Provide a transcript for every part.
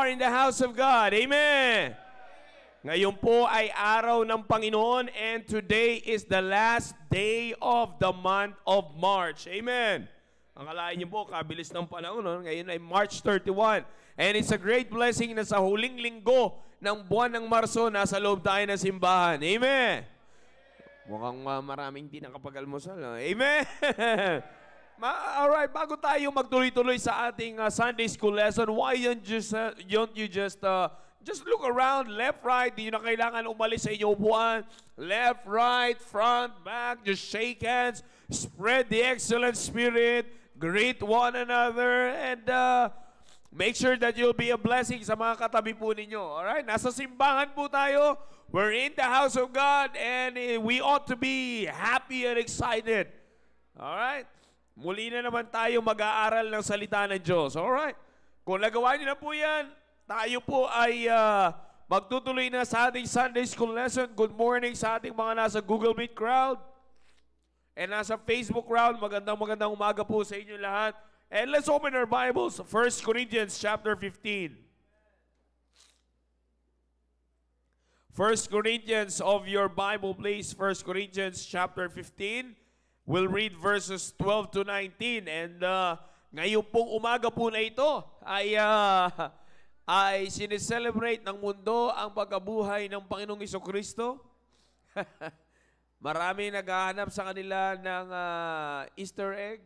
are in the house of God. Amen. Ngayon po ay araw ng Panginoon and today is the last day of the month of March. Amen. Ang akalain niyo po, kabilis ng panahon. No? Ngayon ay March 31. And it's a great blessing na sa huling linggo ng buwan ng Marso, nasa loob tayo ng simbahan. Amen. Mukhang maraming di nakapag-almusal. No? Amen. Alright, bago tayo magtuloy-tuloy sa ating Sunday school lesson, why don't you just look around, left, right, di nyo na kailangan umalis sa inyong upuan. Left, right, front, back, just shake hands, spread the excellent spirit, greet one another, and make sure that you'll be a blessing sa mga katabi po ninyo. Alright, nasa simbahan po tayo. We're in the house of God, and we ought to be happy and excited. Alright, muli na naman tayo mag-aaral ng salita ng Diyos. Alright, kung nagawa niyo na po yan, tayo po ay magtutuloy na sa ating Sunday School lesson. Good morning sa ating mga nasa Google Meet crowd and nasa Facebook crowd. Magandang umaga po sa inyo lahat. And let's open our Bibles. 1 Corinthians chapter 15. 1 Corinthians of your Bible, please. 1 Corinthians chapter 15. We'll read verses 12 to 19. And ngayon pong umaga po na ito ay sineselebrate ng mundo ang pagkabuhay ng Panginoong Jesucristo. Marami naghahanap sa kanila ng Easter egg.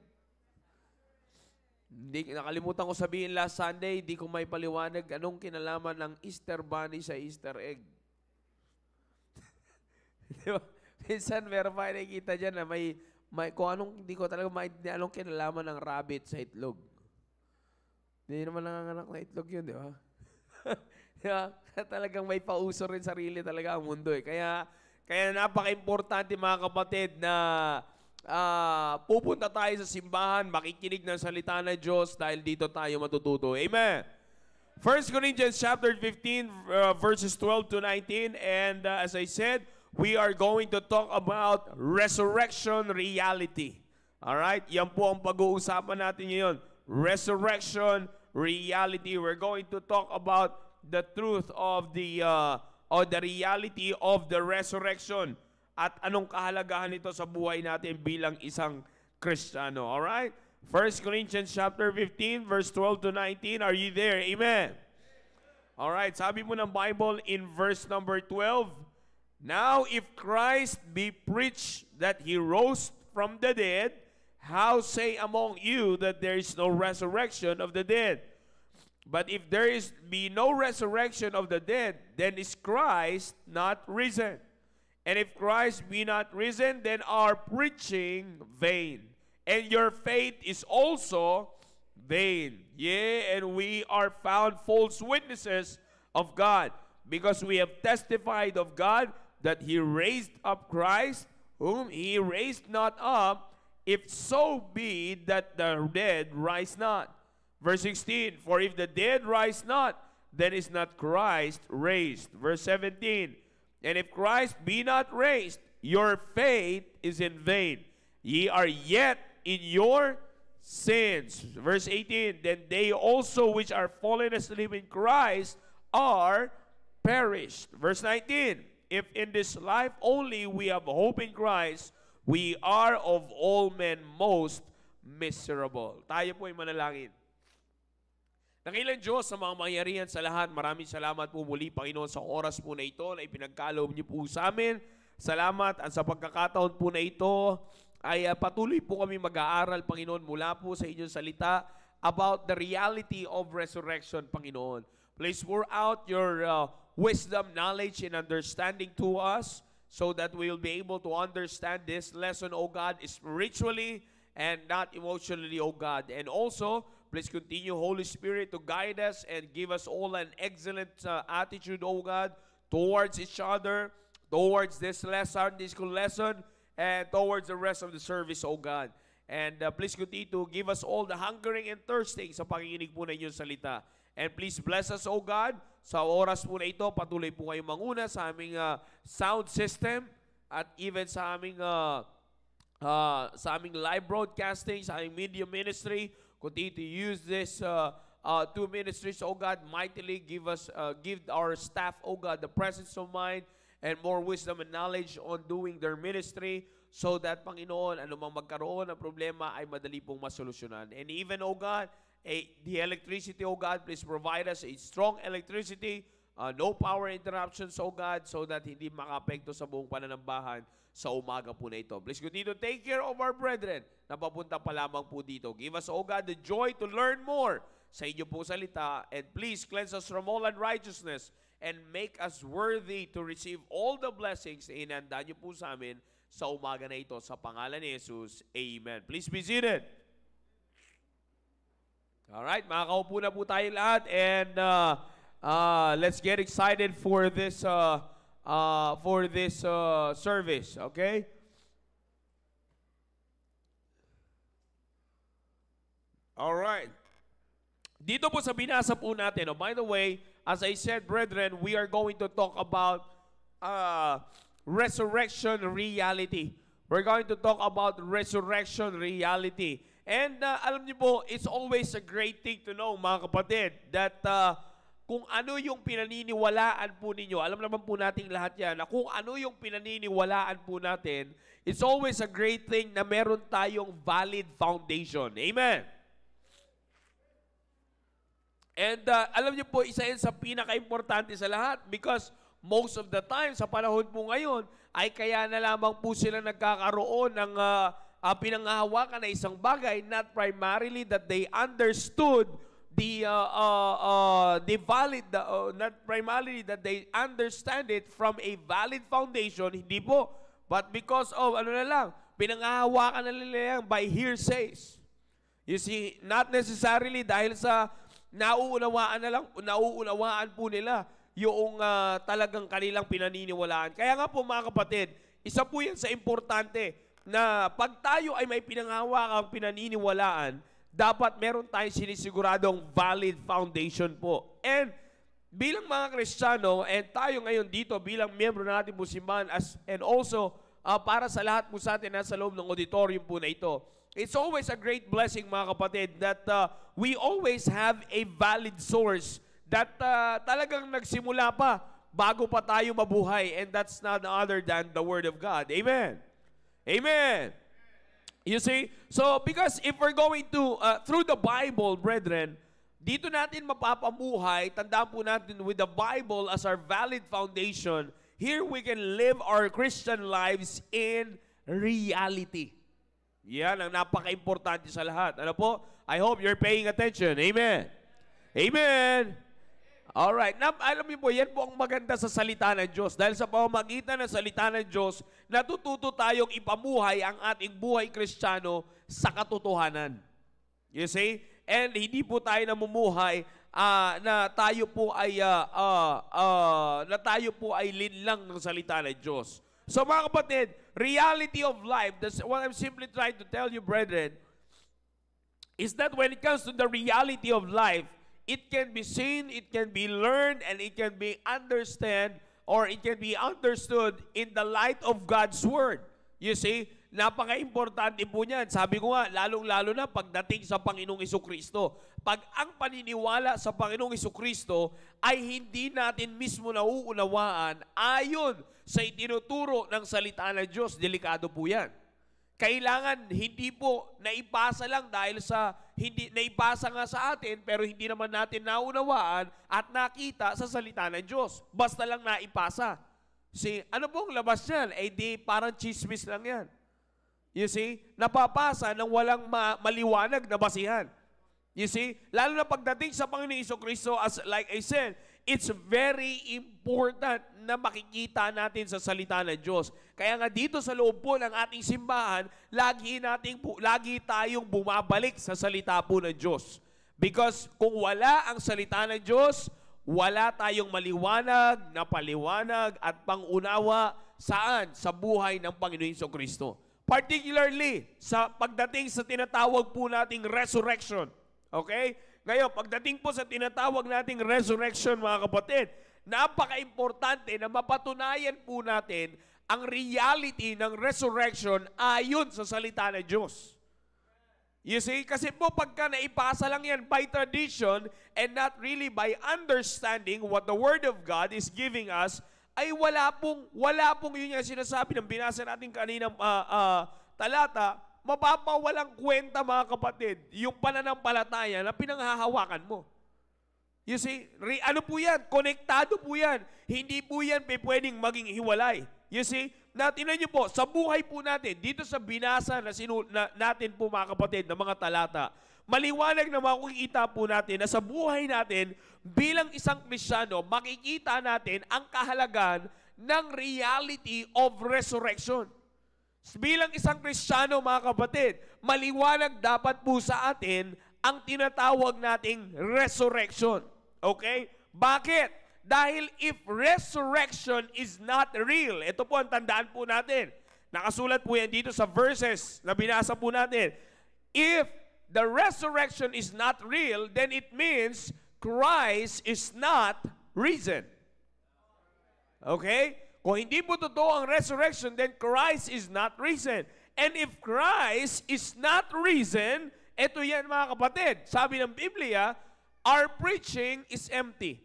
Nakalimutan ko sabihin last Sunday, di ko may paliwanag anong kinalaman ng Easter bunny sa Easter egg. Diba? Minsan meron pa nakikita dyan na may kung anong, di ko talaga maintindihan anong kinalaman ng rabbit sa itlog. Hindi naman nanganganak na itlog yun, di ba? Diba? Talagang may pauso rin sarili talaga ang mundo eh. Kaya napaka-importante mga kapatid na pupunta tayo sa simbahan, makikinig ng salita ng Diyos dahil dito tayo matututo. Amen. 1 Corinthians chapter 15 verses 12 to 19, and as I said, we are going to talk about resurrection reality. Alright? Yan po ang pag-uusapan natin ngayon. Resurrection reality. We're going to talk about the truth of the reality of the resurrection at anong kahalagahan nito sa buhay natin bilang isang Kristiyano. Alright? 1 Corinthians chapter 15 verse 12 to 19. Are you there? Amen. Alright, sabi mo ng Bible in verse number 12, now, if Christ be preached that he rose from the dead, how say among you that there is no resurrection of the dead? But if there be no resurrection of the dead, then is Christ not risen? And if Christ be not risen, then our preaching vain, and your faith is also vain. Yea, and we are found false witnesses of God, because we have testified of God that he raised up Christ, whom he raised not up, if so be that the dead rise not. Verse 16, for if the dead rise not, then is not Christ raised. Verse 17, and if Christ be not raised, your faith is in vain. Ye are yet in your sins. Verse 18, then they also which are fallen asleep in Christ are perished. Verse 19, if in this life only we have hope in Christ, we are of all men most miserable. Tayo po ay manalangin. Dakilang Diyos sa mga mangyarihan sa lahat, maraming salamat po muli, Panginoon, sa oras po na ito na ipinagkaloob niyo po sa amin. Salamat at sa pagkakataon po na ito ay patuloy po kami mag-aaral, Panginoon, mula po sa inyong salita about the reality of resurrection, Panginoon. Please pour out your wisdom, knowledge, and understanding to us so that we will be able to understand this lesson, O God, spiritually and not emotionally, O God. And also, please continue, Holy Spirit, to guide us and give us all an excellent attitude, O God, towards each other, towards this Sunday school lesson, and towards the rest of the service, O God. And please continue to give us all the hungering and thirsting sa pakikinig po na inyong salita. And please bless us, O God. Sa oras po na ito, patuloy po kayong manguna sa aming sound system at even sa aming live broadcasting, sa aming media ministry. Continue to use this two ministries, O God, mightily give our staff, O God, the presence of mind and more wisdom and knowledge on doing their ministry so that, Panginoon, anumang magkaroon ng problema ay madali pong masolusyonan. And even, O God, the electricity, O God, please provide us a strong electricity, no power interruptions, O God, so that hindi maka-apekto sa buong pananambahan sa umaga po na ito. Please continue to take care of our brethren na papunta pa lamang po dito. Give us, O God, the joy to learn more sa inyo po salita, and please cleanse us from all unrighteousness and make us worthy to receive all the blessings na inanda niyo po sa amin sa umaga na ito. Sa pangalan ni Jesus, Amen. Please be seated. Alright, makakaupo na po tayo lahat, and let's get excited for this service, okay? Alright. Dito po sa binasa po natin, by the way, as I said, brethren, we are going to talk about resurrection reality. We're going to talk about resurrection reality. And alam niyo po, it's always a great thing to know, mga kapatid, that kung ano yung pinaniniwalaan po ninyo, alam naman po nating lahat yan, na kung ano yung pinaniniwalaan po natin, it's always a great thing na meron tayong valid foundation. Amen? And alam niyo po, isa yan sa pinaka-importante sa lahat, because most of the time, sa panahon po ngayon, ay kaya na lamang po sila nagkakaroon ng pinanghahawakan na isang bagay, not primarily that they understood not primarily that they understand it from a valid foundation, hindi po. But because of, pinanghahawakan na nila yan by hearsays. You see, not necessarily dahil sa nauunawaan po nila yung talagang kanilang pinaniniwalaan. Kaya nga po, mga kapatid, isa po yan sa importante na pag tayo ay may pinanghahawakang pinaniniwalaan, dapat meron tayong sinisiguradong valid foundation po. And bilang mga Kristiyano, and tayo ngayon dito bilang miyembro ng ating simbahan, and also para sa lahat po sa atin nasa loob ng auditorium po na ito, it's always a great blessing, mga kapatid, that we always have a valid source that talagang nagsimula pa bago pa tayo mabuhay, and that's none other than the Word of God. Amen. Amen. You see? So, because if we're going to, through the Bible, brethren, dito natin mapapamuhay, tandaan po natin, with the Bible as our valid foundation, here we can live our Christian lives in reality. Yan ang napaka-importante sa lahat. Ano po? I hope you're paying attention. Amen. Amen. Alright. Alam niyo po, yan po ang maganda sa salita ng Diyos. Dahil sa pamamagitan ng salita ng Diyos, natututo tayong ipamuhay ang ating buhay Kristiyano sa katotohanan. You see? And hindi po tayo namumuhay na tayo po ay linlang ng salita ng Diyos. So mga kapatid, reality of life, that's what I'm simply trying to tell you, brethren, is that when it comes to the reality of life, it can be seen, it can be learned, and it can be understood in the light of God's Word. You see, napaka-importante po niyan. Sabi ko nga, lalong-lalo na pagdating sa Panginoong Jesucristo. Pag ang paniniwala sa Panginoong Jesucristo ay hindi natin mismo nauunawaan ayon sa itinuturo ng salita ng Diyos, delikado po yan. Kailangan hindi po naipasa lang dahil sa hindi naipasa nga sa atin pero hindi naman natin naunawaan at nakita sa salita ng Diyos. Basta lang naipasa. See, ano pong labas niyan? Eh di parang chismis lang yan. You see, napapasa ng walang maliwanag na basihan. You see, lalo na pagdating sa Panginoong Jesucristo, as like I said, it's very important na makikita natin sa salita ng Diyos. Kaya nga dito sa loob po ng ating simbahan, lagi tayong bumabalik sa salita po ng Diyos. Because kung wala ang salita ng Diyos, wala tayong maliwanag na paliwanag at pangunawa saan? Sa buhay ng Panginoong Jesucristo. Particularly sa pagdating sa tinatawag po nating resurrection. Okay? Ngayon, pagdating po sa tinatawag nating resurrection, mga kapatid, napaka-importante na mapatunayan po natin ang reality ng resurrection ayon sa salita ng Diyos. You see, kasi po pagka naipasa lang yan by tradition and not really by understanding what the Word of God is giving us, ay wala pong yun yung sinasabi ng binasa natin kaninang talata, mapapawalang kwenta mga kapatid, yung pananampalataya na pinanghahawakan mo. You see, ano po yan? Konektado po yan. Hindi po yan pwedeng maging hiwalay. You see, tingnan niyo po, sa buhay po natin, dito sa binasa na natin po mga kapatid, na mga talata, maliwanag na makikita po natin na sa buhay natin, bilang isang Kristiyano, makikita natin ang kahalagahan ng reality of resurrection. Bilang isang Kristiyano mga kapatid, maliwanag dapat po sa atin ang tinatawag nating resurrection. Okay? Bakit? Dahil if resurrection is not real, ito po ang tandaan po natin. Nakasulat po yan dito sa verses na binasa po natin. If the resurrection is not real, then it means Christ is not risen. Okay? Kung hindi po totoo ang resurrection, then Christ is not risen. And if Christ is not risen, ito yan mga kapatid, sabi ng Biblia, our preaching is empty.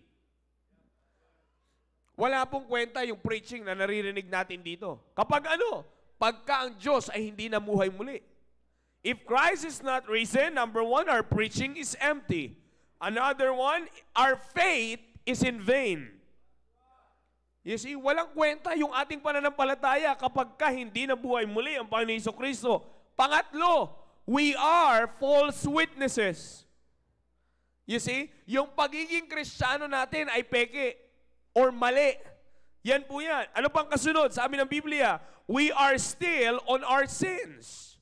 Wala pong kwenta yung preaching na naririnig natin dito. Pagka ang Diyos ay hindi namuhay muli. If Christ is not risen, number one, our preaching is empty. Another one, our faith is in vain. You see, walang kwenta yung ating pananampalataya kapag hindi nabuhay muli ang Panginoon Jesucristo. Pangatlo, we are false witnesses. You see, yung pagiging Kristiyano natin ay peke or mali. Yan po yan. Ano pang kasunod? Sa amin ng Biblia, we are still on our sins.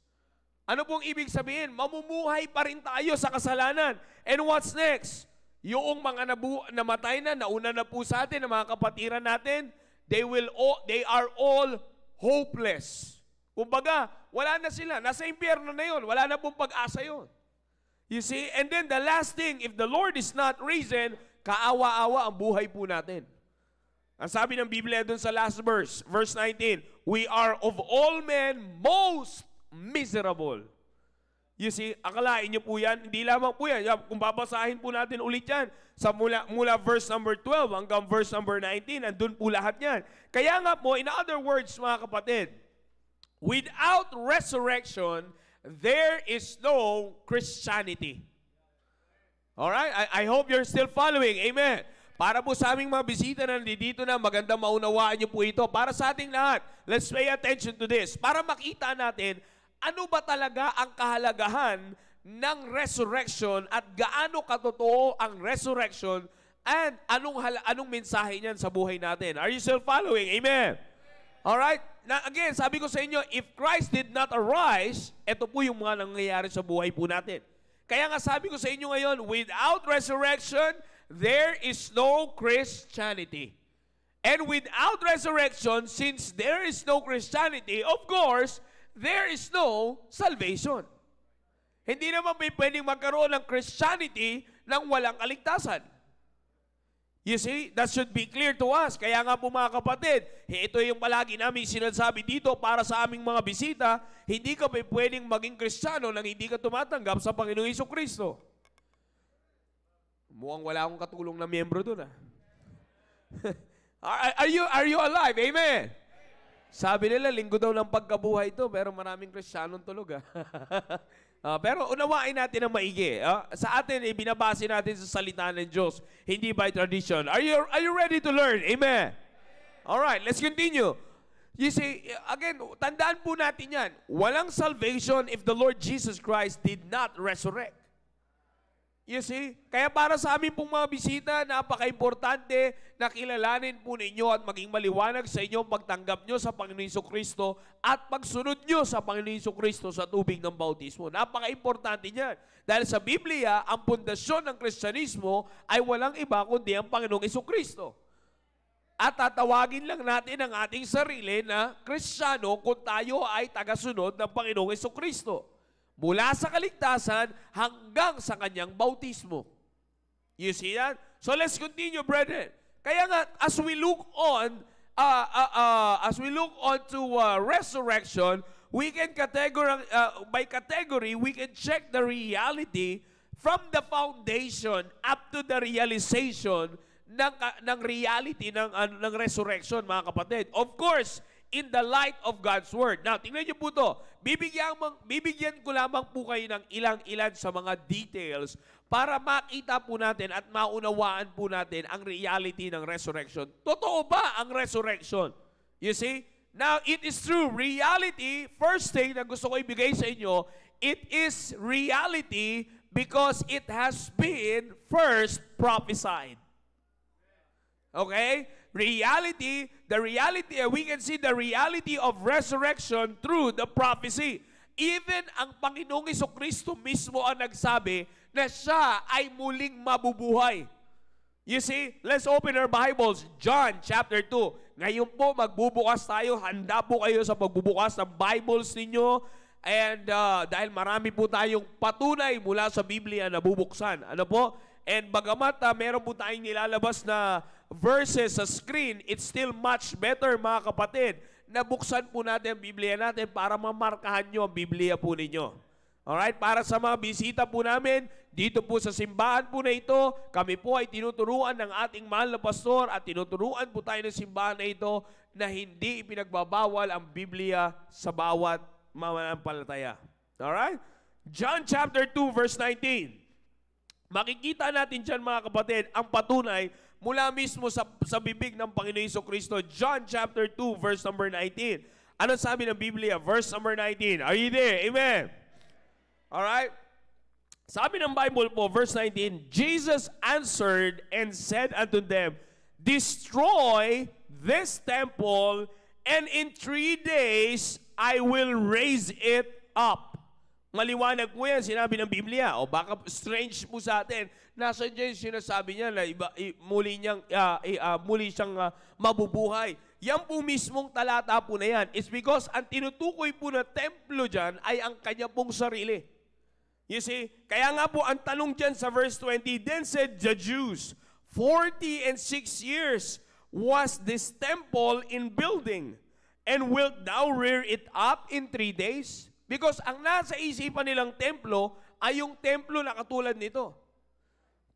Ano pong ibig sabihin? Mamumuhay pa rin tayo sa kasalanan. And what's next? Yung mga namatay na, nauna na po sa atin, ang mga kapatiran natin, they are all hopeless. Kumbaga, wala na sila. Nasa impyerno na yun. Wala na pong pag-asa yun. You see? And then the last thing, if the Lord is not risen, kaawa-awa ang buhay po natin. Ang sabi ng Biblia dun sa last verse, verse 19, we are of all men most miserable. You see, akalain nyo po yan, hindi lamang po yan. Kung babasahin po natin ulit yan, sa mula verse number 12 hanggang verse number 19, andun po lahat yan. Kaya nga po, in other words mga kapatid, without resurrection, there is no Christianity. Alright? I hope you're still following. Amen. Para po sa aming mga bisita na nandito na, magandang maunawaan niyo po ito. Para sa ating lahat, let's pay attention to this. Para makita natin, ano ba talaga ang kahalagahan ng resurrection at gaano katotoo ang resurrection and anong mensahe niyan sa buhay natin. Are you still following? Amen. Alright? Na again, sabi ko sa inyo, if Christ did not arise, ito po yung mga nangyayari sa buhay po natin. Kaya nga sabi ko sa inyo ngayon, without resurrection, there is no Christianity. And without resurrection, since there is no Christianity, of course, there is no salvation. Hindi naman pwedeng magkaroon ng Christianity nang walang kaligtasan. You see, that should be clear to us. Kaya nga po mga kapatid, ito yung palagi namin sinasabi dito para sa aming mga bisita, hindi ka pwedeng maging Kristiyano nang hindi ka tumatanggap sa Panginoong Jesucristo. Mukhang wala akong katulong na miyembro doon. Are you alive? Amen. Sabi nila, linggo daw ng pagkabuhay ito, pero maraming Kristiyanong tulog. Pero unawain natin ang maigi. Sa atin, binabase natin sa salita ng Diyos, hindi by tradition. Are you ready to learn? Amen. Alright, let's continue. You see, again, tandaan po natin yan. Walang salvation if the Lord Jesus Christ did not resurrect. You see? Kaya para sa amin pong mga bisita, napaka-importante na kilalanin po ninyo at maging maliwanag sa inyo pagtanggap nyo sa Panginoon Jesucristo at pagsunod nyo sa Panginoon Jesucristo sa tubig ng bautismo. Napaka-importante niyan. Dahil sa Biblia, ang pundasyon ng Kristyanismo ay walang iba kundi ang Panginoong Jesucristo. At tatawagin lang natin ang ating sarili na Kristiyano kung tayo ay tagasunod ng Panginoong Jesucristo. Mula sa kaligtasan hanggang sa kanyang bautismo. You see that? So let's continue, brethren. Kaya nga, as we look on to resurrection, we can by category, we can check the reality from the foundation up to the realization ng reality ng resurrection, mga kapatid. Of course, in the light of God's Word. Now, tingnan niyo po ito. Bibigyan ko lamang po kayo ng ilang-ilan sa mga details para makita po natin at maunawaan po natin ang reality ng resurrection. Totoo ba ang resurrection? You see? Now, it is true. Reality, first thing na gusto ko ibigay sa inyo, it is reality because it has been first prophesied. Okay? Reality, we can see the reality of resurrection through the prophecy. Even ang Panginoong Jesucristo mismo ang nagsabi na siya ay muling mabubuhay. You see, let's open our Bibles. John chapter 2. Ngayon po, magbubukas tayo. Handa po kayo sa pagbubukas ng Bibles ninyo. And dahil marami po tayong patunay mula sa Biblia na bubuksan. Ano po? And bagamat meron po tayong nilalabas na verses sa screen, it's still much better, mga kapatid, na buksan po natin ang Biblia natin para mamarkahan nyo ang Biblia po ninyo. Alright? Para sa mga bisita po namin, dito po sa simbahan po na ito, kami po ay tinuturuan ng ating mahal na pastor at tinuturuan po tayo ng simbahan na ito na hindi ipinagbabawal ang Biblia sa bawat mamanampalataya. Alright? John chapter 2 verse 19. Makikita natin dyan, mga kapatid, ang patunay mula mismo sa bibig ng Panginoon Jesucristo. John chapter 2 verse number 19. Ano sabi ng Biblia? Verse number 19. Are you there? Amen. Alright? Sabi ng Bible po, verse 19, Jesus answered and said unto them, destroy this temple, and in 3 days I will raise it up. Maliwanag po yan, sinabi ng Biblia. O baka strange po sa atin. Nasa dyan sinasabi niya na muli siyang mabubuhay. Yan po mismong talata po na yan. It's because ang tinutukoy po na templo dyan ay ang kanya pong sarili. You see? Kaya nga po ang tanong dyan sa verse 20, then said the Jews, 46 years was this temple in building, and wilt thou rear it up in 3 days? Because ang nasa isipan nilang templo ay yung templo na katulad nito.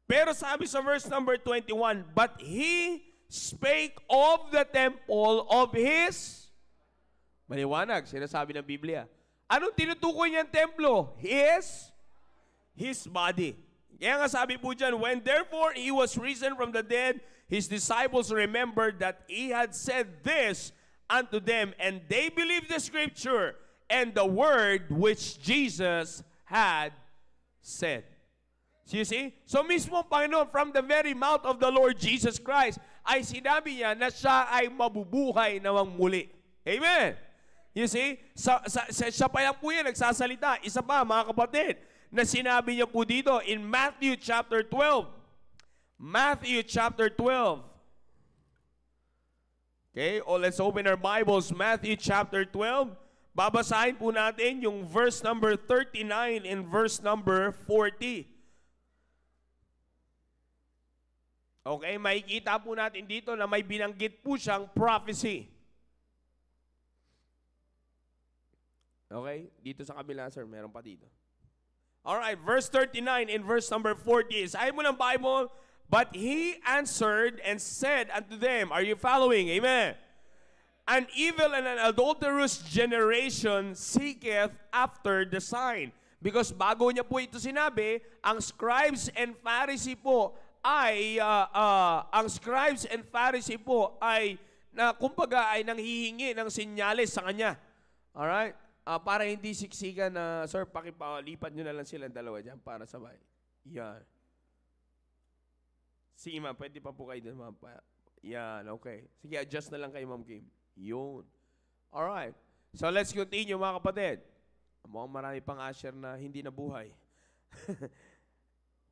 Pero sabi sa verse number 21, but he spake of the temple of his, maliwanag, sinasabi ng Biblia. Anong tinutukoy niyang templo? His body. Kaya nga sabi po dyan, when therefore he was risen from the dead, his disciples remembered that he had said this unto them, and they believed the scripture and the word which Jesus had said. So you see? So mismo Panginoon, from the very mouth of the Lord Jesus Christ, ay sinabi niya na siya ay mabubuhay namang muli. Amen? You see? Siya pa lang po yan nagsasalita. Isa pa, mga kapatid, na sinabi niya po dito in Matthew chapter 12. Matthew chapter 12. Okay, let's open our Bibles. Matthew chapter 12. Babasahin po natin yung verse number 39 and verse number 40. Okay, makikita po natin dito na may binanggit po siyang prophecy. Okay, dito sa kabila, sir, meron pa dito. Alright, verse 39 and verse number 40. Sabi mo ng Bible, but he answered and said unto them, are you following? Amen. An evil and an adulterous generation seeketh after the sign. Because bago niya po ito sinabi, ang scribes and Pharisee po ay, kumbaga ay nanghihingi ng senyales sa kanya. Alright? Para hindi siksikan na, sir, pakipalipat nyo na lang silang dalawa dyan para sabay. Yan. Sige, ma'am, pwede pa po kayo dun, ma'am. Yan, okay. Sige, adjust na lang kayo, ma'am Kim. Yun. Alright. So, let's continue, mga kapatid. Mukhang marami pang usher na hindi nabuhay.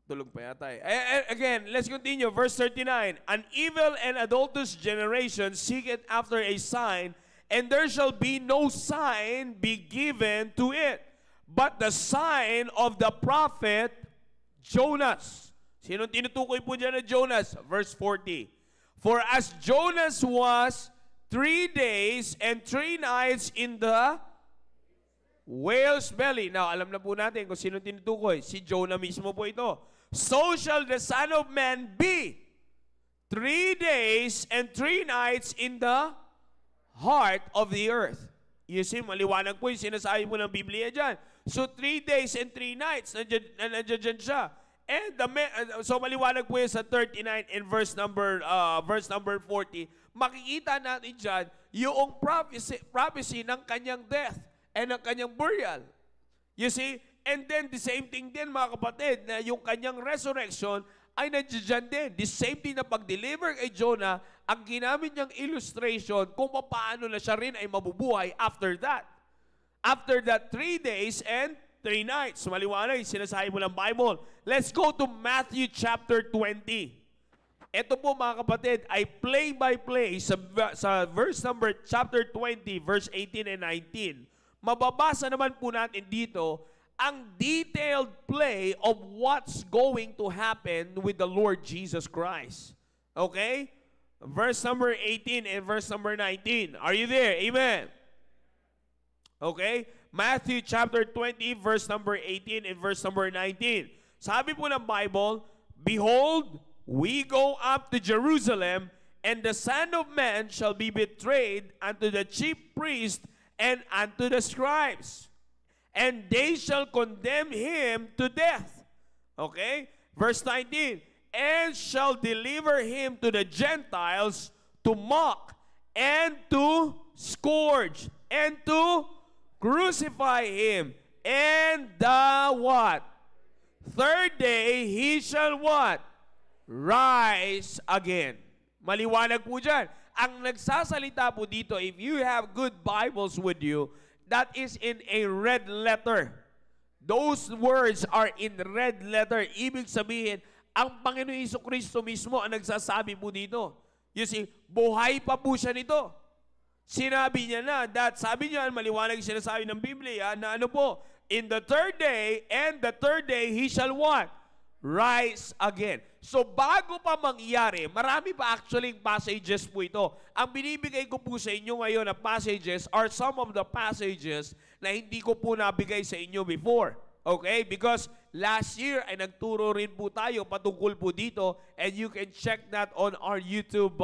Tulog pa yata eh. Again, let's continue. Verse 39. An evil and adulterous generation seeketh after a sign, and there shall be no sign be given to it, but the sign of the prophet Jonas. Sino tinutukoy po dyan na Jonas? Verse 40. For as Jonas was 3 days and 3 nights in the whale's belly. Now, alam na po natin kung sino tinutukoy. Si Jonah mismo po ito. So shall the Son of Man be 3 days and 3 nights in the heart of the earth. You see, maliwanag po yung sinasabi po ng Biblia dyan. So 3 days and 3 nights, nandiyan siya. And so maliwanag po yun sa 39 and verse number 40. Makikita natin dyan yung prophecy ng kanyang death and ng kanyang burial. You see? And then the same thing din mga kapatid, na yung kanyang resurrection ay nandiyan din. The same thing na pag-deliver kay Jonah, ang ginamit niyang illustration kung paano na siya rin ay mabubuhay after that. After that 3 days and 3 nights. Maliwanag, sinasabi mo ng Bible. Let's go to Matthew chapter 20. Ito po mga kapatid ay play by play sa verse number chapter 20, verse 18 and 19. Mababasa naman po natin dito ang detailed play of what's going to happen with the Lord Jesus Christ. Okay? Verse number 18 and verse number 19. Are you there? Amen. Okay? Matthew chapter 20, verse number 18 and verse number 19. Sabi po ng Bible, behold, we go up to Jerusalem, and the Son of Man shall be betrayed unto the chief priests and unto the scribes. And they shall condemn him to death. Okay? Verse 19. And shall deliver him to the Gentiles to mock and to scourge and to crucify him. And the what? Third day he shall what? Rise again. Maliwanag po dyan. Ang nagsasalita po dito, if you have good Bibles with you, that is in a red letter. Those words are in red letter. Ibig sabihin, ang Panginoon Jesucristo mismo ang nagsasabi po dito. You see, buhay pa po siya nito. Sinabi niya na, sabi niya, maliwanag sinasabi ng Biblia, na ano po, in the third day, and the third day, he shall what? Rise again. So bago pa mangyari, marami pa actually passages po ito. Ang binibigay ko po sa inyo ngayon na passages are some of the passages na hindi ko po nabigay sa inyo before. Okay? Because last year ay nagturo rin po tayo patungkol po dito, and you can check that on our YouTube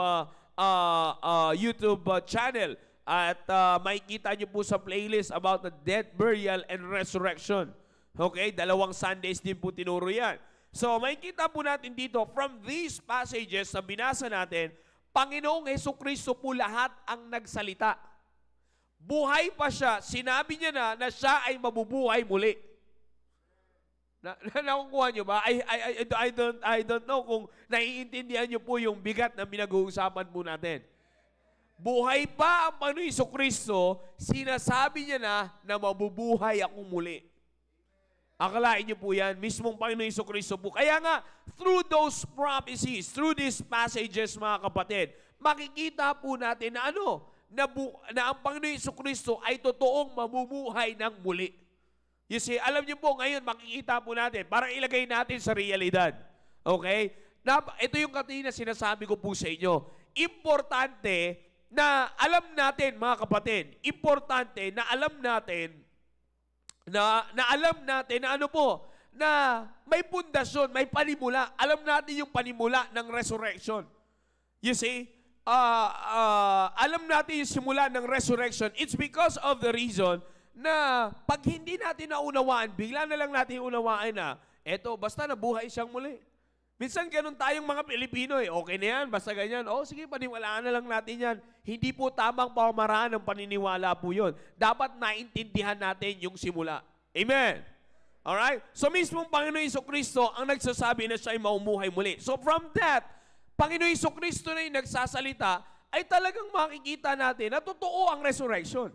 channel. At makikita nyo po sa playlist about the death, burial, and resurrection. Okay? 2 Sundays din po tinuro yan. So, makikita po natin dito, from these passages na binasa natin, Panginoong Hesukristo po lahat ang nagsalita. Buhay pa siya. Sinabi niya na siya ay mabubuhay muli. Nakukuha niyo ba? I don't know kung naiintindihan niyo po yung bigat na pinag-uusapan po natin. Buhay pa ang Panginoong Hesukristo, sinasabi niya na mabubuhay ako muli. Akalain niyo po yan, mismong Panginoong Hesukristo po. Kaya nga, through those prophecies, through these passages mga kapatid, makikita po natin na na ang Panginoong Hesukristo ay totoong mabubuhay ng muli. You see, alam niyo po ngayon, makikita po natin, parang ilagay natin sa realidad. Okay? Ito yung kanina sinasabi ko po sa inyo. Importante na alam natin mga kapatid, importante na alam natin na may pundasyon, may panimula. Alam natin yung panimula ng resurrection. You see, alam natin yung simula ng resurrection. It's because of the reason na pag hindi natin naunawaan, bigla na lang natin unawaan na, eto, basta nabuhay siyang muli. Minsan ganun tayong mga Pilipino okay na yan, basta ganyan. Sige, paniwalaan na lang natin yan. Hindi po tamang pamamaraan ng paniniwala po yun. Dapat naintindihan natin yung simula. Amen? Alright? So mismong Panginoon Jesucristo ang nagsasabi na siya ay maumuhay muli. So from that, Panginoon Jesucristo na yung nagsasalita, ay talagang makikita natin na totoo ang resurrection.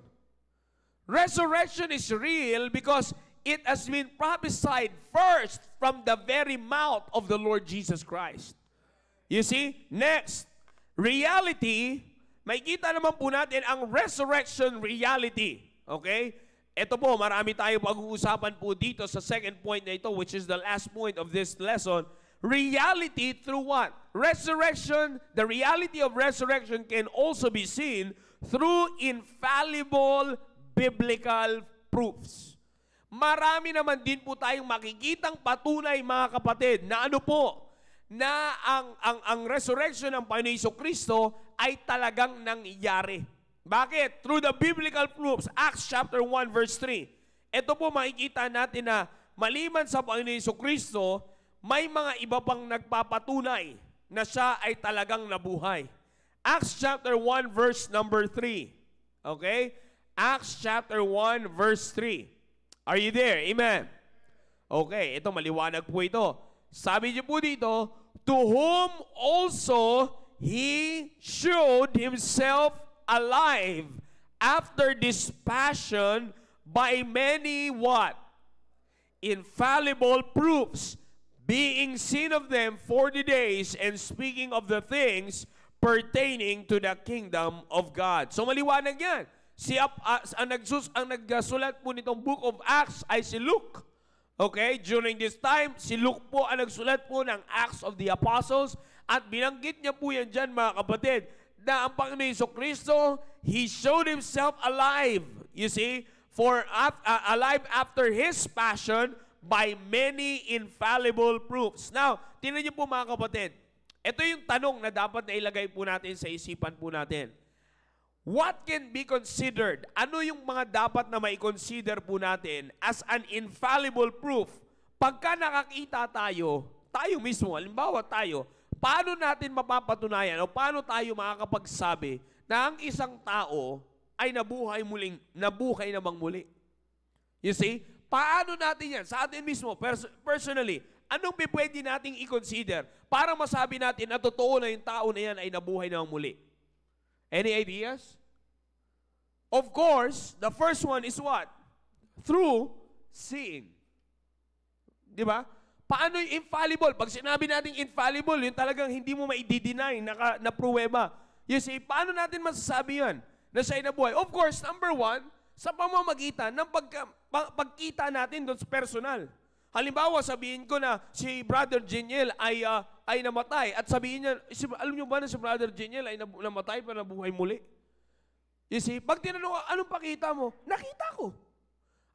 Resurrection is real because it has been prophesied first from the very mouth of the Lord Jesus Christ. You see? Next, reality, makikita naman po natin ang resurrection reality. Okay? Ito po, marami tayo pag-uusapan po dito sa second point na ito, which is the last point of this lesson. Reality through what? Resurrection, the reality of resurrection can also be seen through infallible biblical proofs. Marami naman din po tayong makikitang patunay, mga kapatid, na ano po, na ang resurrection ng Panginoon Jesucristo ay talagang nangyari. Bakit? Through the biblical proofs. Acts chapter 1 verse 3. Ito po makikita natin na maliban sa Panginoon Jesucristo, may mga iba pang nagpapatunay na siya ay talagang nabuhay. Acts chapter 1 verse number 3. Okay? Acts chapter 1 verse 3. Are you there? Amen. Okay, ito maliwanag po ito. Sabi niyo po dito, to whom also he showed himself alive after this passion by many what? Infallible proofs, being seen of them 40 days and speaking of the things pertaining to the kingdom of God. So maliwanag yan. Ang nagsulat po nitong book of Acts ay si Luke. Okay? During this time, si Luke po ang nagsulat po ng Acts of the Apostles at binanggit niya po yan dyan, mga kapatid, na ang Panginoon Jesucristo, He showed Himself alive. You see? Alive after His passion by many infallible proofs. Now, tingnan niyo po, mga kapatid, ito yung tanong na dapat na ilagay po natin sa isipan po natin. What can be considered? Ano yung mga dapat na mai-consider po natin as an infallible proof? Pagka nakakita tayo mismo, halimbawa tayo, paano natin mapapatunayan o paano tayo makakapagsabi na ang isang tao ay nabuhay namang muli? You see? Paano natin yan? Sa atin mismo, personally, anong pwede nating i-consider para masabi natin na totoo na yung tao na yan ay nabuhay namang muli? Any ideas? Of course, the first one is what? Through seeing. Di ba? Paano yung infallible? Pag sinabi natin infallible, yun talagang hindi mo maidideny na pruweba. You see, paano natin masasabi yan na siya'y nabuhay? Of course, number one, sa pamamagitan ng pagkita natin doon sa personal. Halimbawa, sabihin ko na si Brother Jeniel ay namatay at sabihin niya, alam niyo ba na si Brother Jeniel ay namatay pa nabuhay muli? You see, pag tinanong, anong pakita mo? Nakita ko.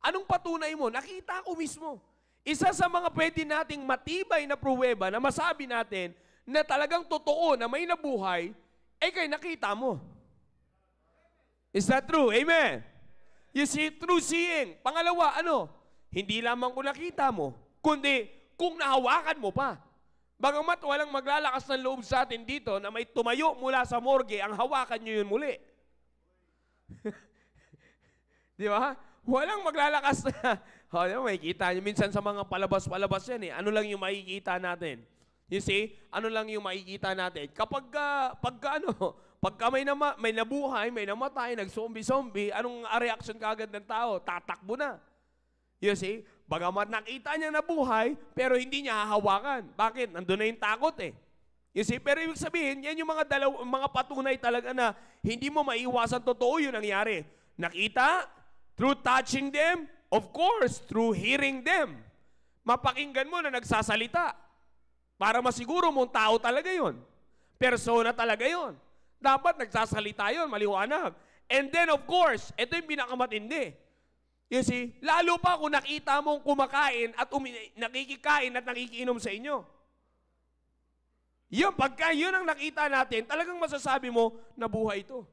Anong patunay mo? Nakita ko mismo. Isa sa mga pwede nating matibay na pruweba na masabi natin na talagang totoo na may nabuhay, ay kay nakita mo. Is that true? Amen? You see, through seeing. Pangalawa, ano? Hindi lamang kung nakita mo, kundi kung nahawakan mo pa. Bagamat walang maglalakas ng loob sa atin dito na may tumayo mula sa morgue, ang hawakan nyo yun muli. Di ba? Walang maglalakas na. May kita nyo minsan sa mga palabas-palabas yan eh. Ano lang yung makikita natin? You see? Ano lang yung makikita natin? Pagka may nabuhay, may namatay, nag-zombie-zombie, anong reaction kagad ng tao? Tatakbo na. You see? Bagamat nakita niya na buhay, pero hindi niya hahawakan. Bakit? Nandun na yung takot eh. You see? Pero ibig sabihin, yan yung mga patunay talaga na hindi mo maiwasan totoo yung nangyari. Nakita, through touching them, of course, through hearing them. Mapakinggan mo na nagsasalita. Para masiguro mong tao talaga yon. Persona talaga yon. Dapat nagsasalita yon, maliwanag. And then, of course, ito yung pinakamatindi. You see, lalo pa kung nakita mong kumakain at nakikikain at nakikiinom sa inyo. Pagka yun ang nakita natin, talagang masasabi mo, nabuhay ito.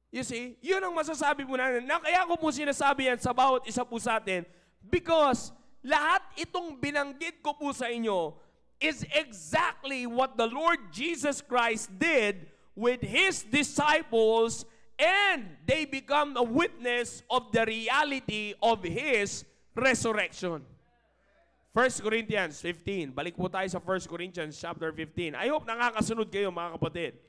You see, yun ang masasabi mo natin. Kaya ko po sinasabi yan sa bawat isa po sa atin because lahat itong binanggit ko po sa inyo is exactly what the Lord Jesus Christ did with His disciples, and they become a witness of the reality of His resurrection. 1 Corinthians 15. Balik po tayo sa 1 Corinthians chapter 15. I hope nakakasunod kayo, mga kapatid.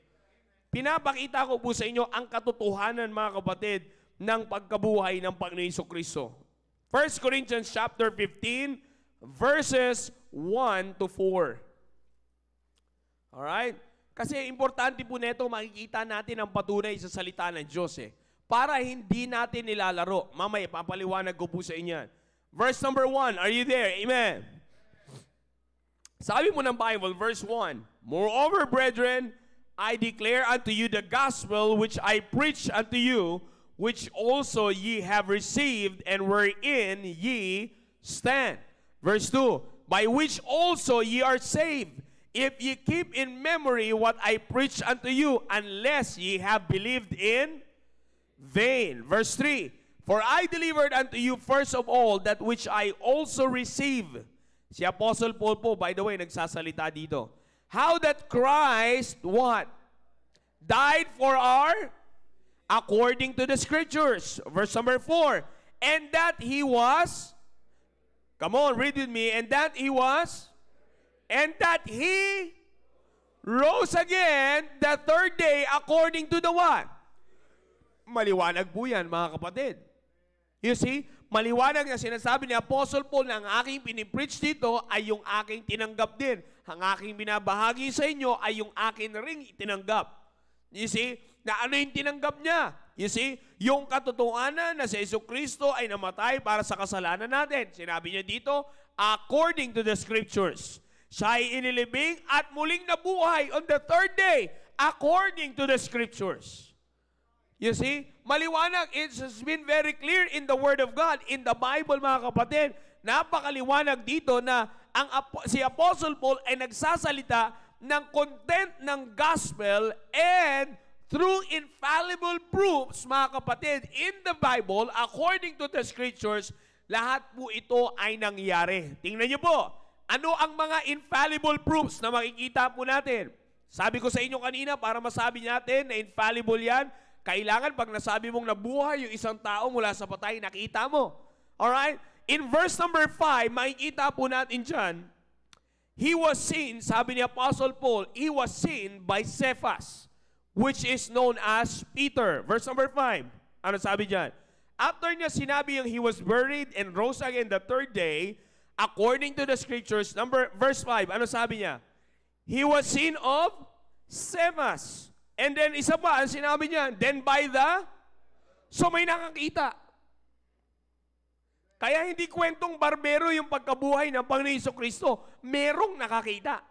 Pinapakita ko po sa inyo ang katotohanan, mga kapatid, ng pagkabuhay ng Panginoon Jesucristo. 1 Corinthians chapter 15, verses 1 to 4. Alright? Kasi importante po nito, makikita natin ang patunay sa salita ng Diyos eh. Para hindi natin nilalaro. Mamaya, papaliwanag ko po sa inyo. Verse number 1, are you there? Amen. Sabi mo ng Bible, verse 1, moreover, brethren, I declare unto you the gospel which I preach unto you, which also ye have received, and wherein ye stand. Verse 2, by which also ye are saved, if ye keep in memory what I preached unto you, unless ye have believed in vain. Verse 3, for I delivered unto you first of all that which I also received. Si Apostle Paul po, by the way, nagsasalita dito. How that Christ, what? Died for our, according to the Scriptures. Verse number 4, and that He was, come on, read with me, and that He was, and that He rose again the third day according to the what? Maliwanag po yan, mga kapatid. You see, maliwanag na sinasabi ni Apostle Paul na ang aking pinipreach dito ay yung aking tinanggap din. Ang aking binabahagi sa inyo ay yung akin ring itinanggap. You see, na ano yung tinanggap niya? You see, yung katotohanan na si Jesucristo ay namatay para sa kasalanan natin. Sinabi niya dito, according to the Scriptures. Siya ay inilibing at muling nabuhay on the third day, according to the Scriptures. You see, maliwanag, it has been very clear in the Word of God, in the Bible, mga kapatid. Napakaliwanag dito na si Apostle Paul ay nagsasalita ng content ng gospel and through infallible proofs, mga kapatid, in the Bible, according to the Scriptures, lahat po ito ay nangyari. Tingnan niyo po, ano ang mga infallible proofs na makikita po natin? Sabi ko sa inyo kanina, para masabi natin na infallible yan, kailangan pag nasabi mong nabuhay yung isang tao mula sa patay, nakita mo. Alright? In verse number 5, makikita po natin dyan, he was seen, sabi ni Apostle Paul, he was seen by Cephas, which is known as Peter. Verse number 5, ano sabi dyan? After niya sinabi yung he was buried and rose again the third day, according to the Scriptures, verse 5, ano sabi niya? He was seen of Cephas. And then isa pa, ang sinabi niya, then by the, so may nakakita. Kaya hindi kwentong barbero yung pagkabuhay ng Panginoon Jesucristo. Merong nakakita.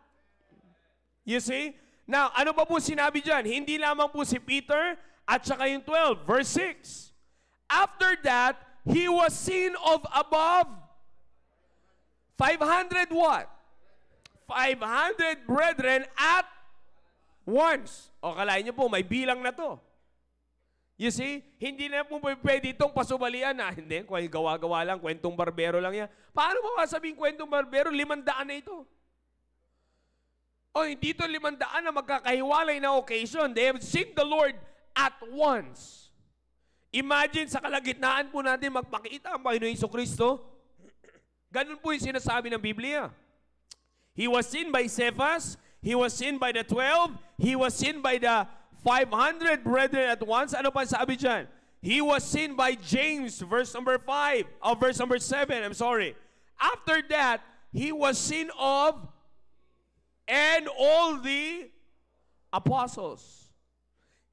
You see? Now, ano pa po sinabi dyan? Hindi lamang po si Peter at saka yung 12. Verse 6. After that, he was seen of above 500 what? 500 brethren at once. O kalahin niyo po, may bilang na to. You see, hindi na po pwede itong pasubalian na, hindi, gawa-gawa lang, kwentong barbero lang yan. Paano mo sabihin kwentong barbero? 500 na ito. O hindi ito 500 na magkakahiwalay na occasion. They have seen the Lord at once. Imagine sa kalagitnaan po natin magpakita ang Panginoon Jesucristo. Ganun po yung sinasabi ng Biblia. He was seen by Cephas, he was seen by the 12, he was seen by the 500 brethren at once. Ano pa sabi dyan? He was seen by James, verse number 5, or verse number 7, I'm sorry. After that, he was seen of and all the apostles.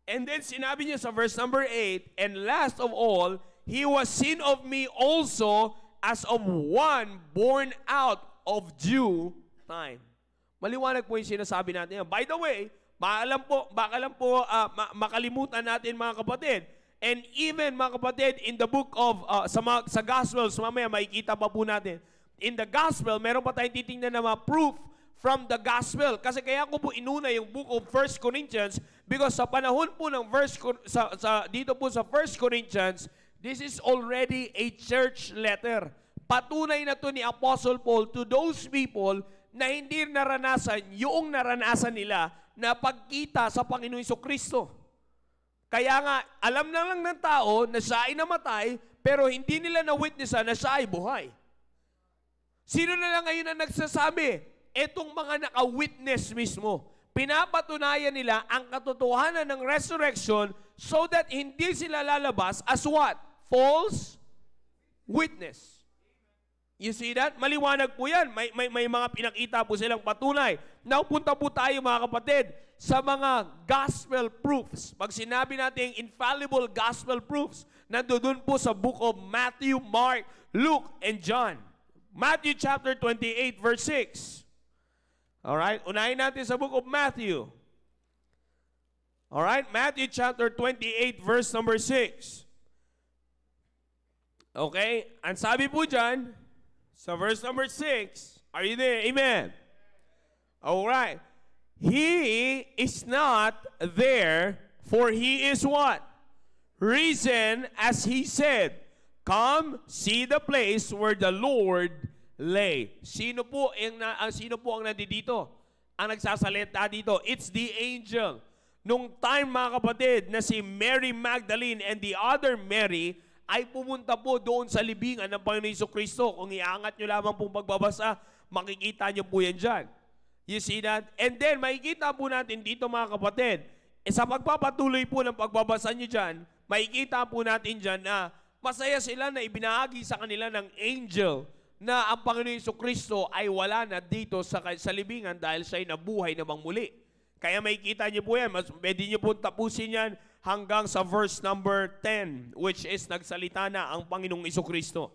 And then sinabi niya sa verse number 8, and last of all, he was seen of me also as of one born out of due time. Maliwanag po yung sinasabi natin. By the way, baka lang po makalimutan natin mga kapatid. And even mga kapatid, in the book of, sa Gospels, mamaya makikita pa po natin. In the Gospel, meron pa tayong titingnan na mga proof from the Gospel. Kasi kaya ko po inuna yung book of 1 Corinthians because sa panahon po ng dito po sa 1 Corinthians, this is already a church letter. Patunay na to ni Apostle Paul to those people na hindi naranasan yung naranasan nila na pagkita sa Panginoon Jesucristo. Kaya nga, alam na lang ng tao na siya ay namatay, pero hindi nila na-witnessan na siya ay buhay. Sino na lang ngayon ang nagsasabi? Etong mga naka-witness mismo. Pinapatunayan nila ang katotohanan ng resurrection so that hindi sila lalabas as what? False witness. You see that? Maliwanag po yan. May mga pinakita po silang patunay. Naupunta po tayo mga kapatid sa mga gospel proofs. Pag sinabi natin infallible gospel proofs, nandoon po sa book of Matthew, Mark, Luke, and John. Matthew chapter 28 verse 6. Alright? Unahin natin sa book of Matthew. Alright? Matthew chapter 28 verse number 6. Okay? Ang sabi po dyan, sa verse number 6, are you there? Amen. Alright. He is not there, for he is what? Risen, as he said. Come, see the place where the Lord lay. Sino po ang nandito? Ang nagsasalita dito? It's the angel. Nung time, mga kapatid, na si Mary Magdalene and the other Mary ay pumunta po doon sa libingan ng Panginoon Jesucristo. Kung iangat nyo lamang pong pagbabasa, makikita nyo po yan dyan. You see that? And then, makikita po natin dito, mga kapatid, sa pagpapatuloy po ng pagbabasa nyo dyan, makikita po natin dyan na masaya sila na ibinahagi sa kanila ng angel na ang Panginoon Jesucristo ay wala na dito sa libingan dahil siya ay nabuhay namang muli. Kaya makikita niyo po yan. Pwede niyo po tapusin yan hanggang sa verse number 10, which is nagsalita na ang Panginoong Jesucristo.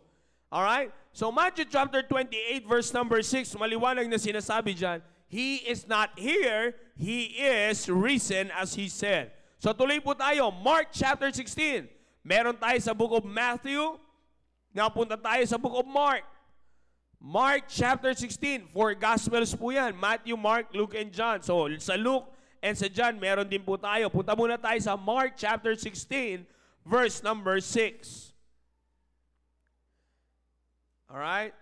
Alright? So Matthew chapter 28, verse number 6, maliwanag na sinasabi dyan, He is not here, He is risen as He said. So tuloy po tayo. Mark chapter 16. Meron tayo sa book of Matthew. Napunta tayo sa book of Mark. Mark chapter 16. 4 Gospels po yan. Matthew, Mark, Luke, and John. So sa Luke and sa John, meron din po tayo. Punta muna tayo sa Mark chapter 16, verse number 6. Alright?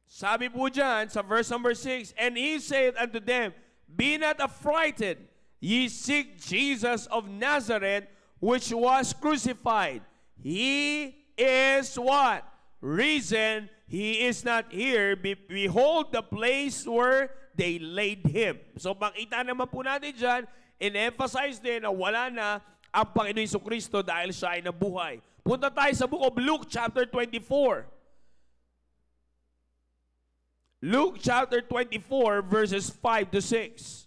Sabi po dyan sa verse number 6, And he said unto them, Be not affrighted, ye seek Jesus of Nazareth, which was crucified. He is what? Risen. He is not here. Behold the place where they laid Him. So makita naman po natin dyan, in-emphasize din na wala na ang Panginoon Jesucristo dahil siya ay nabuhay. Punta tayo sa book of Luke chapter 24. Luke chapter 24 verses 5 to 6.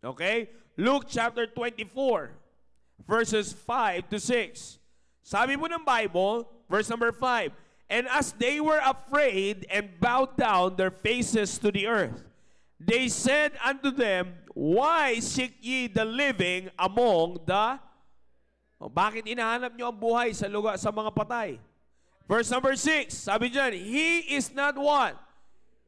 Okay? Luke chapter 24 verses 5 to 6. Sabi po ng Bible, verse number 5, And as they were afraid and bowed down their faces to the earth, they said unto them, Why seek ye the living among the... Bakit inahanap nyo ang buhay sa lugar sa mga patay? Verse number 6, sabi dyan, He is not what?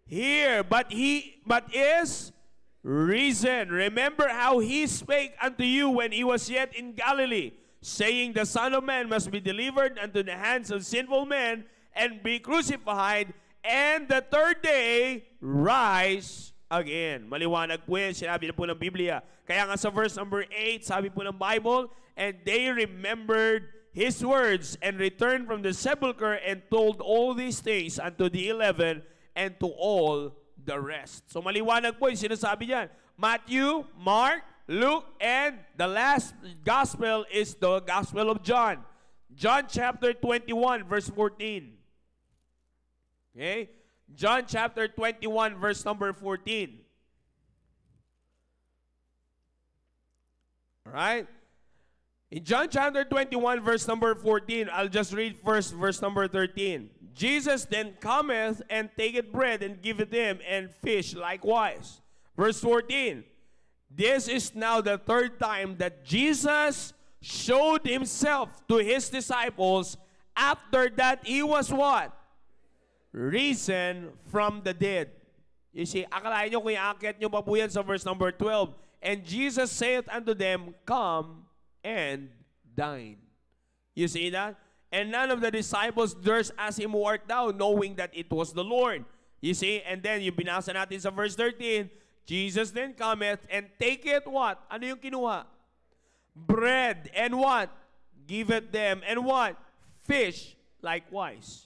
Here, but is risen. Remember how He spake unto you when He was yet in Galilee, saying, The Son of Man must be delivered unto the hands of sinful men, and be crucified, and the third day rise again. Maliwanag po yan, sinabi na po ng Biblia. Kaya nga sa verse number 8, sabi po ng Bible, And they remembered His words, and returned from the sepulchre, and told all these things unto the 11, and to all the rest. So maliwanag po yung sinasabi niyan. Matthew, Mark, Luke, and the last gospel is the Gospel of John. John chapter 21, verse 14. Okay? John chapter 21, verse number 14. Alright? In John chapter 21, verse number 14, I'll just read first verse number 13. Jesus then cometh and taketh bread and giveth them, and fish likewise. Verse 14. This is now the third time that Jesus showed Himself to His disciples after that He was what? Risen from the dead. You see, akalain nyo kung iaakit nyo pa po yan sa verse number 12. And Jesus saith unto them, Come and dine. You see that? And none of the disciples durst ask Him who art thou, knowing that it was the Lord. You see? And then, yung binasa natin sa verse 13, Jesus then cometh and taketh what? Ano yung kinuha? Bread and what? Giveth them and what? Fish likewise.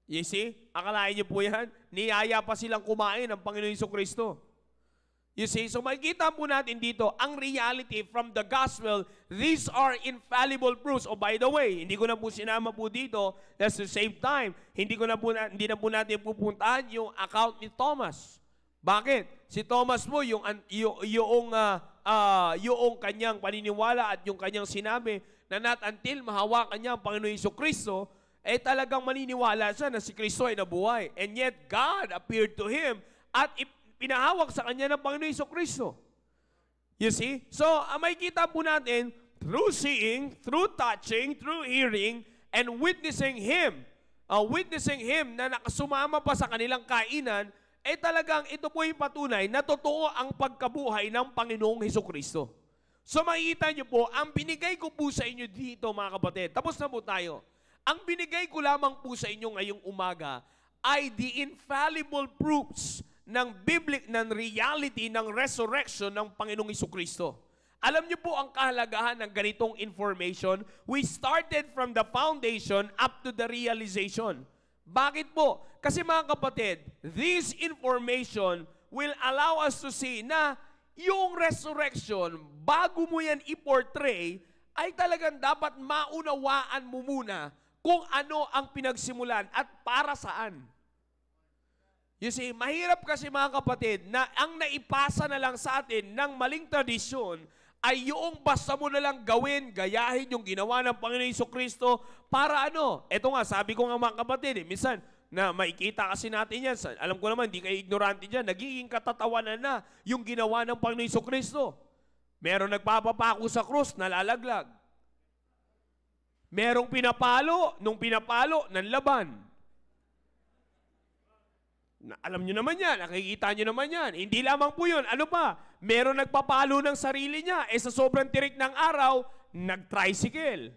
You see? Akalain niyo po yan? Niyaya pa silang kumain ng Panginoon Jesucristo. You see? So makikita po natin dito, ang reality from the gospel, these are infallible proofs. Oh, by the way, hindi ko na po sinama po dito, that's the same time, hindi na po natin pupuntahan yung account ni Thomas. Bakit? Si Thomas po, yung kanyang paniniwala at yung kanyang sinabi na not until mahawakan niya ang Panginoon Jesucristo, eh talagang maniniwala siya na si Kristo ay nabuhay. And yet, God appeared to him at pinahawak sa kanya ng Panginoon Jesucristo. You see? So, makikita po natin, through seeing, through touching, through hearing, and witnessing Him na nakasumama pa sa kanilang kainan, talagang ito po yung patunay na totoo ang pagkabuhay ng Panginoong Hesukristo. So makikita niyo po, ang binigay ko po sa inyo dito mga kapatid, tapos na po tayo, ang binigay ko lamang po sa inyo ngayong umaga ay the infallible proofs ng reality ng resurrection ng Panginoong Hesukristo. Alam niyo po ang kahalagahan ng ganitong information. We started from the foundation up to the realization. Bakit po? Kasi mga kapatid, this information will allow us to see na yung resurrection, bago mo yan i-portray, ay talagang dapat maunawaan mo muna kung ano ang pinagsimulan at para saan. You see, mahirap kasi mga kapatid na ang naipasa na lang sa atin ng maling tradisyon ay yung basta mo na lang gawin, gayahin yung ginawa ng Panginoon Hesukristo para ano? Ito nga, sabi ko nga mga kapatid, minsan, na makikita kasi natin yan. Alam ko naman, hindi kayo ignorante dyan. Nagiging katatawanan na yung ginawa ng Panginoon Hesukristo. Meron nagpapapako sa krus, nalalaglag. Merong pinapalo, nung pinapalo, nanlaban. Alam nyo naman yan, nakikita nyo naman yan. Hindi lamang po yun. Ano pa? Meron nagpapalo ng sarili niya. Sa sobrang tirik ng araw, nag-tricycle.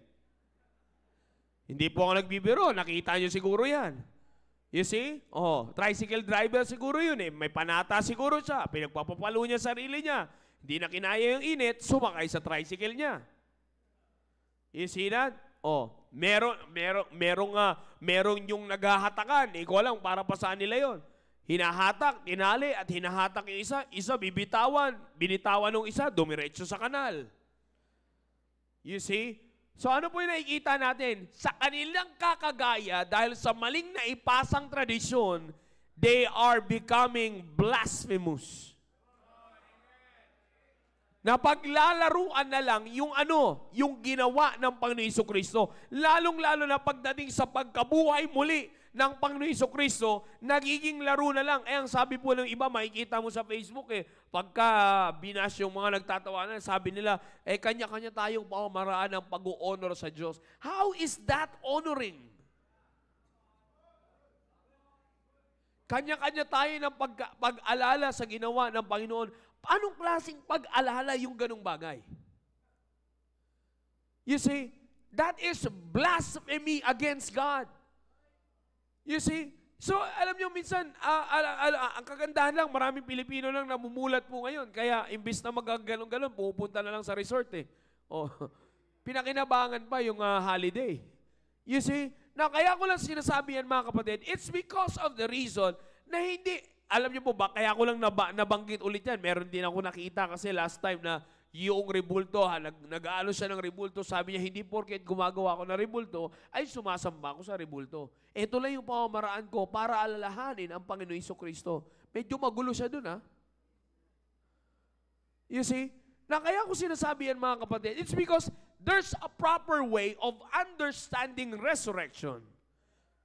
Hindi po ako nagbibiro. Nakita nyo siguro yan. You see? Tricycle driver siguro yun eh. May panata siguro siya. Pinagpapapalo niya sarili niya. Hindi na kinaya yung init, sumakay sa tricycle niya. You see that? Merong yung naghahatakan. Ikaw lang, para pa saan nila yon. Hinahatak, tinali, at hinahatak yung isa bibitawan. Binitawan ng isa, dumiretso sa kanal. You see? So ano po yung nakikita natin? Sa kanilang kakagaya, dahil sa maling na ipasang tradisyon, they are becoming blasphemous. Napaglalaruan na lang yung ginawa ng Panginoon Hesukristo. Lalong-lalo na pagdating sa pagkabuhay muli ng Panginoon Hesukristo, nagiging laro na lang. Ang sabi po ng iba, makikita mo sa Facebook pagka binash yung mga nagtatawanan, sabi nila, kanya-kanya tayong pamamaraan ng pag-honor sa Diyos. How is that honoring? Kanya-kanya tayo ng pag-alala sa ginawa ng Panginoon. Anong klaseng pag-alala yung ganong bagay? You see, that is blasphemy against God. You see? So, alam nyo, minsan, ang kagandahan lang, maraming Pilipino lang namumulat po ngayon. Kaya, imbis na mag-galong-galong, pupunta na lang sa resort pinakinabangan pa yung holiday. You see? Kaya ko lang sinasabi yan, mga kapatid, it's because of the reason na hindi, alam niyo po ba, kaya ko lang nabanggit ulit yan. Meron din ako nakita kasi last time na yung rebulto, nag-aalo siya ng rebulto, sabi niya, hindi porket gumagawa ko ng rebulto, ay sumasamba ko sa rebulto. Ito lang yung pamamaraan ko para alalahanin ang Panginoon Hesukristo. Medyo magulo siya dun, You see? Kaya ko sinasabi yan, mga kapatid, it's because there's a proper way of understanding resurrection.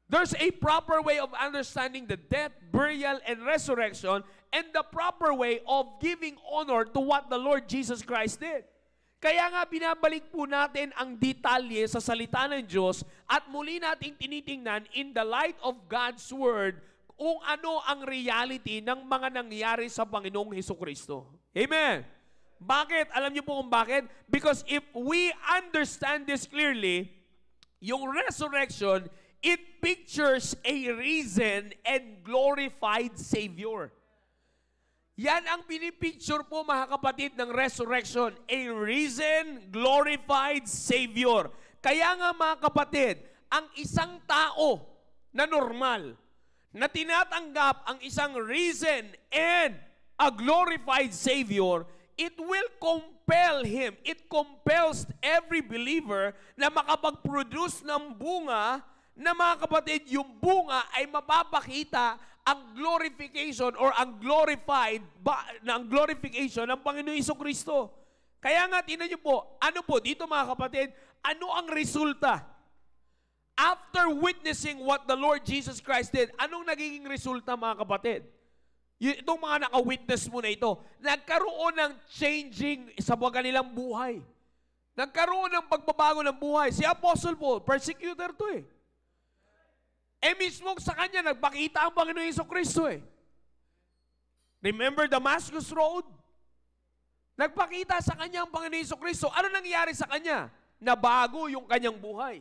There's a proper way of understanding the death, burial, and resurrection, and the proper way of giving honor to what the Lord Jesus Christ did. Kaya nga binabalik po natin ang detalye sa salita ng Diyos at muli nating tinitingnan in the light of God's Word kung ano ang reality ng mga nangyari sa Panginoong Hesukristo. Amen! Bakit? Alam niyo po kung bakit? Because if we understand this clearly, yung resurrection, it pictures a risen and glorified Savior. Yan ang pinipicture po, mga kapatid, ng resurrection. A risen, glorified Savior. Kaya nga, mga kapatid, ang isang tao na normal, na tinatanggap ang isang risen and a glorified Savior, it will compel him. It compels every believer na makapag-produce ng bunga na, mga kapatid, yung bunga ay mapapakita ang glorification or ang glorification ng Panginoon Hesukristo. Kaya nga, tingnan niyo po, ano po, dito mga kapatid, ano ang resulta? After witnessing what the Lord Jesus Christ did, anong nagiging resulta, mga kapatid? Itong mga naka-witness mo na ito, nagkaroon ng changing sa kanilang buhay. Nagkaroon ng pagbabago ng buhay. Si Apostle Paul, persecutor to eh. Mismo sa kanya, nagpakita ang Panginoon Jesucristo eh. Remember Damascus Road? Nagpakita sa kanya ang Panginoon Jesucristo. Ano nangyari sa kanya? Nabago yung kanyang buhay.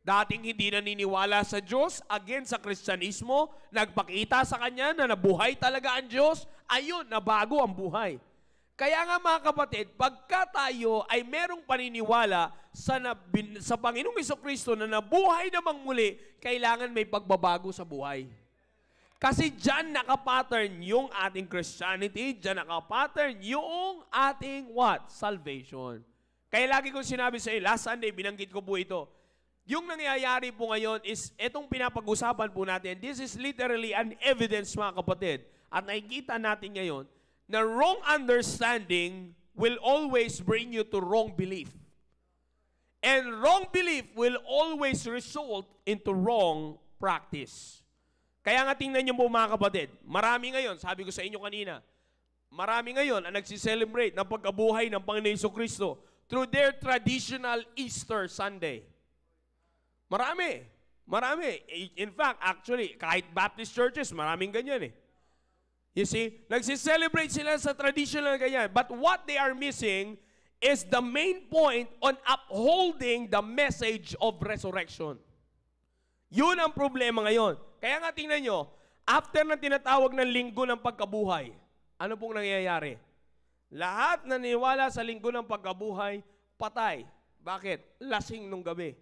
Dating hindi naniniwala sa Diyos, again sa Kristyanismo, nagpakita sa kanya na nabuhay talaga ang Diyos, ayun, nabago ang buhay. Kaya nga mga kapatid, pagka tayo ay merong paniniwala sa Panginoong Jesucristo na nabuhay namang muli, kailangan may pagbabago sa buhay. Kasi dyan nakapattern yung ating Christianity, dyan nakapattern yung ating what? Salvation. Kaya lagi kong sinabi sa iyo, last Sunday, binanggit ko po ito. Yung nangyayari po ngayon is, etong pinapag-usapan po natin, this is literally an evidence mga kapatid. At nakikita natin ngayon, na wrong understanding will always bring you to wrong belief. And wrong belief will always result into wrong practice. Kaya nga tingnan niyo po mga kapatid, marami ngayon, sabi ko sa inyo kanina, marami ngayon ang nagsiselebrate ng pagkabuhay ng Panginoon Jesucristo through their traditional Easter Sunday. Marami. In fact, actually, kahit Baptist churches, maraming ganyan eh. You see, nagsiselebrate sila sa traditional ganyan. But what they are missing is the main point on upholding the message of resurrection. Yun ang problema ngayon. Kaya nga tingnan nyo, after na tinatawag ng linggo ng pagkabuhay, ano pong nangyayari? Lahat na niniwala sa linggo ng pagkabuhay, patay. Bakit? Lasing nung gabi.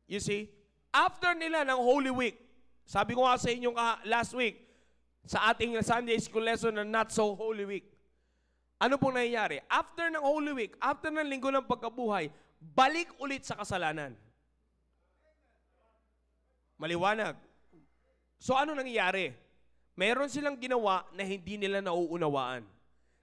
You see, after nila ng Holy Week, sabi ko nga sa inyo last week, sa ating Sunday School lesson na Not So Holy Week, ano pong nangyayari? After ng Holy Week, after ng linggo ng pagkabuhay, balik ulit sa kasalanan. Maliwanag. So ano nangyayari? Meron silang ginawa na hindi nila nauunawaan.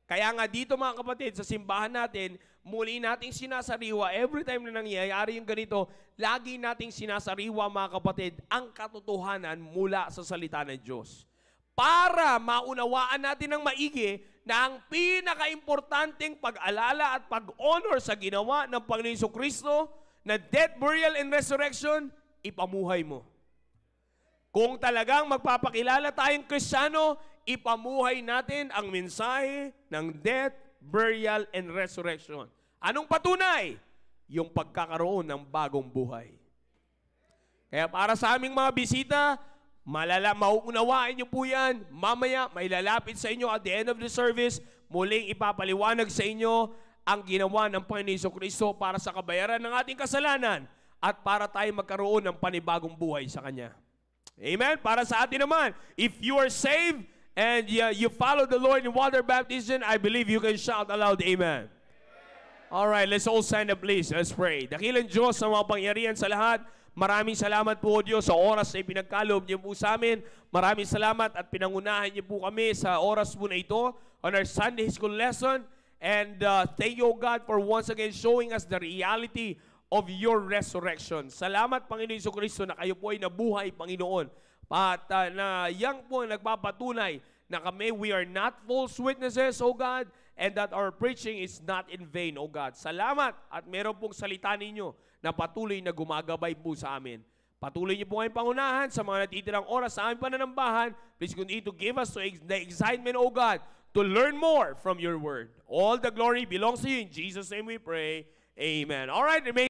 Kaya nga dito mga kapatid, sa simbahan natin, muli nating sinasariwa, every time na nangyayari yung ganito, lagi nating sinasariwa mga kapatid, ang katotohanan mula sa salita ng Diyos. Para maunawaan natin ng maigi na ang pinaka-importanting pag-alala at pag-honor sa ginawa ng Panginoon Jesucristo na death, burial, and resurrection, ipamuhay mo. Kung talagang magpapakilala tayong Kristiyano, ipamuhay natin ang mensahe ng death, burial, and resurrection. Anong patunay? Yung pagkakaroon ng bagong buhay. Kaya para sa aming mga bisita, mauunawaan niyo po yan. Mamaya, may lalapit sa inyo at the end of the service, muling ipapaliwanag sa inyo ang ginawa ng Panginoon Jesucristo para sa kabayaran ng ating kasalanan at para tayo magkaroon ng panibagong buhay sa Kanya. Amen? Para sa atin naman, if you are saved and you follow the Lord in water baptism, I believe you can shout aloud, Amen. Alright, let's all stand up please. Let's pray. Dakilang Diyos sa mga pangyarihan sa lahat, maraming salamat po Diyos sa oras na ipinagkaloob niyo po sa amin. Maraming salamat at pinangunahan niyo po kami sa oras po na ito on our Sunday School lesson. And thank you, God, for once again showing us the reality of your resurrection. Salamat, Panginoon Jesucristo, na kayo po ay nabuhay, Panginoon. At na yan po ang nagpapatunay na kami, we are not false witnesses, O God, and that our preaching is not in vain, O God. Salamat at meron pong salita ninyo na patuloy na gumagabay po sa amin. Patuloy niyo po kayong pangunahan sa mga natitirang oras sa aming pananambahan. Please continue to give us the excitement, O God, to learn more from your word. All the glory belongs to you. In Jesus' name we pray. Amen. All right, remain